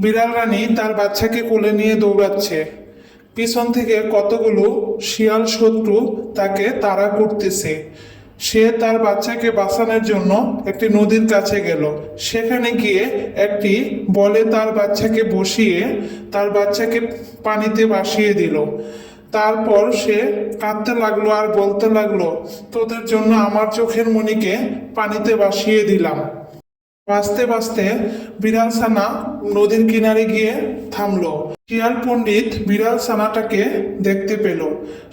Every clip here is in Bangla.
বিড়াল রানী তার বাচ্চাকে কোলে নিয়ে দৌড়াচ্ছে। পিছন থেকে কতগুলো শিয়াল শত্রু তাকে তাড়া করতেছে। সে তার বাচ্চাকে বাঁচানোর জন্য একটি নদীর কাছে গেল। সেখানে গিয়ে একটি বলে তার বাচ্চাকে বসিয়ে তার বাচ্চাকে পানিতে ভাসিয়ে দিল। তারপর সে কাঁদতে লাগলো আর বলতে লাগলো, তোদের জন্য আমার চোখের মণিকে পানিতে ভাসিয়ে দিলাম। বাঁচতে বাঁচতে বিড়াল ছানা নদীর কিনারে গিয়ে থামলো। শিয়াল পণ্ডিত বিড়াল ছানাটাকে দেখতে পেল।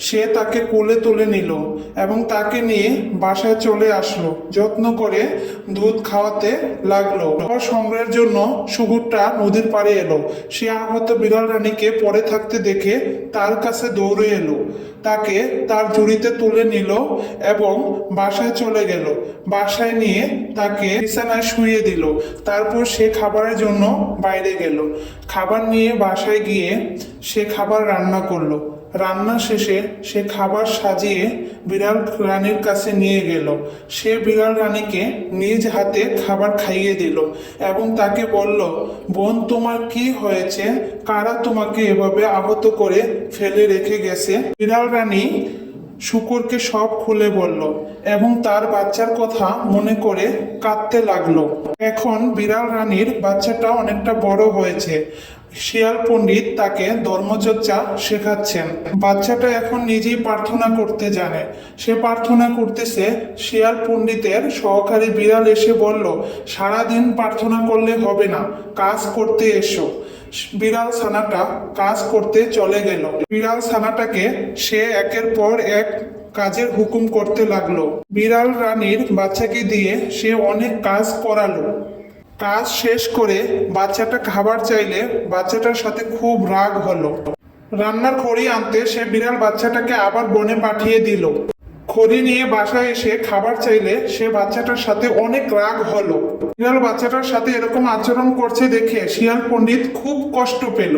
সে তাকে কোলে তুলে নিল এবং তাকে নিয়ে বাসায় চলে আসলো। যত্ন করে দুধ খাওয়াতে লাগলো। খাবার সংগ্রহের জন্য শুকুরটা নদীর পাড়ে এলো। সে আহত বিড়াল রানীকে পড়ে থাকতে দেখে তার কাছে দৌড়ে এলো। তাকে তার ঝুড়িতে তুলে নিল এবং বাসায় চলে গেল। বাসায় নিয়ে তাকে বিছানায় শুইয়ে দিল। তারপর সে খাবারের জন্য বাইরে গেল। খাবার নিয়ে বাসায় গিয়ে সে খাবার রান্না করলো। রান্না শেষে সে খাবার সাজিয়ে বিড়াল রানীর কাছে নিয়ে গেল। সে বিড়াল রানীকে নিজ হাতে খাবার খাইয়ে দিল এবং তাকে বলল, বোন, তোমার কি হয়েছে? কারা তোমাকে এভাবে আহত করে ফেলে রেখে গেছে? বিড়াল রানী শুকুরকে সব খুলে বলল এবং তার বাচ্চার কথা মনে করে কাঁদতে লাগলো। এখন বিড়াল রানীর বাচ্চাটা অনেকটা বড় হয়েছে। শিয়াল পণ্ডিত তাকে ধর্মচর্চা শেখাচ্ছেন। বাচ্চাটা এখন নিজেই প্রার্থনা করতে জানে। সে প্রার্থনা করতেছে। শিয়াল পণ্ডিতের সহকারী বিড়াল এসে বলল, সারাদিন প্রার্থনা করলে হবে না, কাজ করতে এসো। বিড়াল ছানাটা কাজ করতে চলে গেল। বিড়াল ছানাটাকে সে একের পর এক কাজের হুকুম করতে লাগলো। বিড়াল রানীর বাচ্চাকে দিয়ে সে অনেক কাজ করালো। কাজ শেষ করে বাচ্চাটা খাবার চাইলে বাচ্চাটার সাথে খুব রাগ হলো। রান্নার খড়ি আনতে সে বিড়াল বাচ্চাটাকে আবার বনে পাঠিয়ে দিল। খড়ি নিয়ে বাসায় এসে খাবার চাইলে সে বাচ্চাটার সাথে অনেক রাগ হলো। বিড়াল বাচ্চাটার সাথে এরকম আচরণ করছে দেখে শিয়াল পণ্ডিত খুব কষ্ট পেল।